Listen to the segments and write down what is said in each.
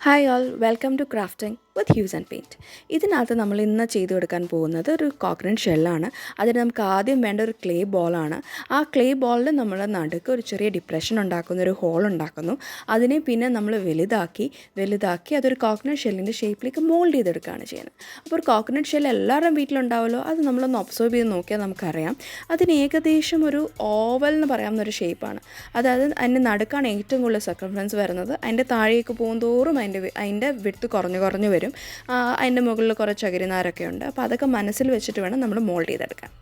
Hi all welcome to crafting with hues and paint. ഇതിനകത്ത് നമ്മൾ ഇന്ന് ചെയ്തു കൊടുക്കാൻ പോകുന്നത് ഒരു കോക്കനട്ട് ഷെല്ലാണ്. അതിന് നമുക്ക് ആദ്യം വേണ്ട ഒരു ക്ലേ ബോളാണ്. ആ ക്ലേ ബോളിൽ നമ്മൾ നടുക്ക് ഒരു ചെറിയ ഡിപ്രഷൻ ഉണ്ടാക്കുന്നു, ഒരു ഹോൾ ഉണ്ടാക്കുന്നു. അതിനെ പിന്നെ നമ്മൾ വലുതാക്കി അതൊരു കോക്കനട്ട് ഷെല്ലിൻ്റെ ഷേപ്പിലേക്ക് മോൾഡ് ചെയ്തെടുക്കുകയാണ് ചെയ്യുന്നത്. അപ്പോൾ ഒരു കോക്കനട്ട് ഷെല്ല് എല്ലാവരുടെയും വീട്ടിലുണ്ടാവുമല്ലോ, അത് നമ്മളൊന്ന് ഒബ്സർവ് ചെയ്ത് നോക്കിയാൽ നമുക്കറിയാം അതിന് ഏകദേശം ഒരു ഓവൽ എന്ന് പറയാവുന്ന ഒരു ഷേപ്പാണ്. അതായത് അതിൻ്റെ നടുക്കാണ് ഏറ്റവും കൂടുതൽ സർക്കംഫറൻസ് വരുന്നത്. അതിൻ്റെ താഴേക്ക് പോകുന്തോറും അതിൻ്റെ വിഡ്ത്ത് കുറഞ്ഞു വരും. അതിൻ്റെ മുകളിൽ കുറച്ച് ചകിരിനാരൊക്കെ ഉണ്ട്. അപ്പോൾ അതൊക്കെ മനസ്സിൽ വെച്ചിട്ട് വേണം നമ്മൾ മോൾഡ് ചെയ്തെടുക്കാൻ.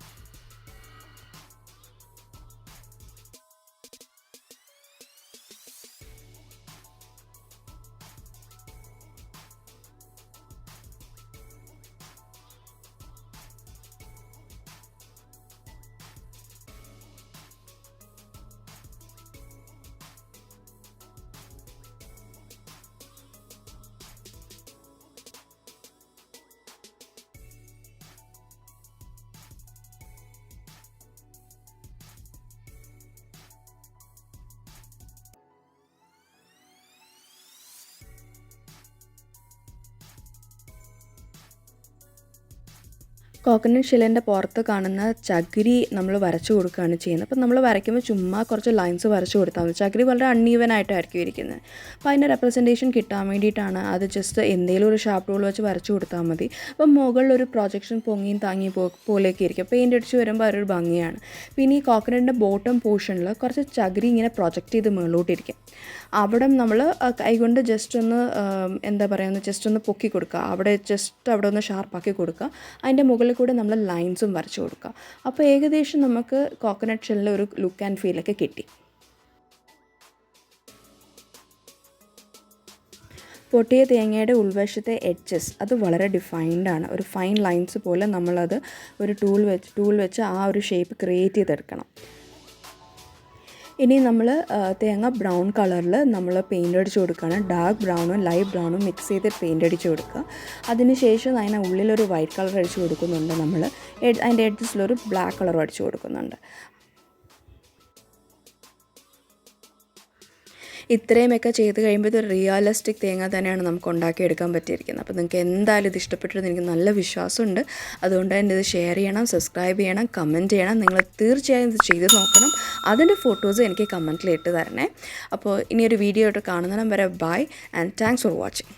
കോക്കനട്ട് ഷെല്ലിൻ്റെ പുറത്ത് കാണുന്ന ചകിരി നമ്മൾ വരച്ചു കൊടുക്കുകയാണ് ചെയ്യുന്നത്. അപ്പോൾ നമ്മൾ വരയ്ക്കുമ്പോൾ ചുമ്മാ കുറച്ച് ലൈൻസ് വരച്ചു കൊടുത്താൽ മതി. ചകിരി വളരെ അൺഈവനായിട്ടായിരിക്കും ഇരിക്കുന്നത്. അപ്പോൾ അതിൻ്റെ റെപ്രസെൻറ്റേഷൻ കിട്ടാൻ വേണ്ടിയിട്ടാണ് അത് ജസ്റ്റ് എന്തെങ്കിലും ഒരു ഷാർപ്പ് ടൂൾ വെച്ച് വരച്ചു കൊടുത്താൽ മതി. അപ്പം മുകളിലൊരു പ്രൊജക്ഷൻ പൊങ്ങിയും താങ്ങി പോലെയൊക്കെ ഇരിക്കും. പെയിൻ്റ് അടിച്ച് വരുമ്പോൾ അതൊരു ഭംഗിയാണ്. പിന്നെ ഈ കോക്കനട്ടിൻ്റെ ബോട്ടം പോർഷനിൽ കുറച്ച് ചകിരി ഇങ്ങനെ പ്രൊജക്റ്റ് ചെയ്ത് മുകളിലോട്ടിരിക്കും. അവിടെ നമ്മൾ കൈകൊണ്ട് ജസ്റ്റ് ഒന്ന് ജസ്റ്റ് ഒന്ന് പൊക്കി കൊടുക്കുക. അവിടെ ഒന്ന് ഷാർപ്പാക്കി കൊടുക്കുക. അതിൻ്റെ മുകളിൽ കൂടെ നമ്മൾ ലൈൻസും വരച്ചു കൊടുക്കുക. അപ്പോൾ ഏകദേശം നമുക്ക് കോക്കനട്ട് ഷെല്ലിൽ ഒരു ലുക്ക് ആൻഡ് ഫീലൊക്കെ കിട്ടി. പൊട്ടിയ തേങ്ങയുടെ ഉൾവശത്തെ എഡ്ജസ് അത് വളരെ ഡിഫൈൻഡാണ്. ഒരു ഫൈൻ ലൈൻസ് പോലെ നമ്മളത് ഒരു ടൂൾ വെച്ച് ആ ഒരു ഷേപ്പ് ക്രിയേറ്റ് ചെയ്തെടുക്കണം. ഇനി നമ്മൾ തേങ്ങ ബ്രൗൺ കളറിൽ നമ്മൾ പെയിൻ്റ് അടിച്ച് കൊടുക്കുകയാണ്. ഡാർക്ക് ബ്രൗണും ലൈറ്റ് ബ്രൗണും മിക്സ് ചെയ്ത് പെയിൻ്റ് അടിച്ച് കൊടുക്കുക. അതിനുശേഷം അതിന് ഉള്ളിലൊരു വൈറ്റ് കളർ അടിച്ച് കൊടുക്കുന്നുണ്ട്. നമ്മൾ അതിൻ്റെ എഡ്ജസിലൊരു ബ്ലാക്ക് കളറും അടിച്ച് കൊടുക്കുന്നുണ്ട്. ഇത്രയുമൊക്കെ ചെയ്ത് കഴിയുമ്പോൾ ഇത് റിയലിസ്റ്റിക് തേങ്ങ തന്നെയാണ് നമുക്ക് ഉണ്ടാക്കിയെടുക്കാൻ പറ്റിയിരിക്കുന്നത്. അപ്പോൾ നിങ്ങൾക്ക് എന്തായാലും ഇത് ഇഷ്ടപ്പെട്ടെന്ന് എനിക്ക് നല്ല വിശ്വാസമുണ്ട്. അതുകൊണ്ട് തന്നെ ഇത് ഷെയർ ചെയ്യണം, സബ്സ്ക്രൈബ് ചെയ്യണം, കമൻറ്റ് ചെയ്യണം. നിങ്ങൾ തീർച്ചയായും ഇത് ചെയ്ത് നോക്കണം. അതിൻ്റെ ഫോട്ടോസ് എനിക്ക് കമൻറ്റിൽ ഇട്ട് തരണേ. അപ്പോൾ ഇനിയൊരു വീഡിയോ ആയിട്ട് കാണുന്നതിനും വരെ bye and thanks for watching.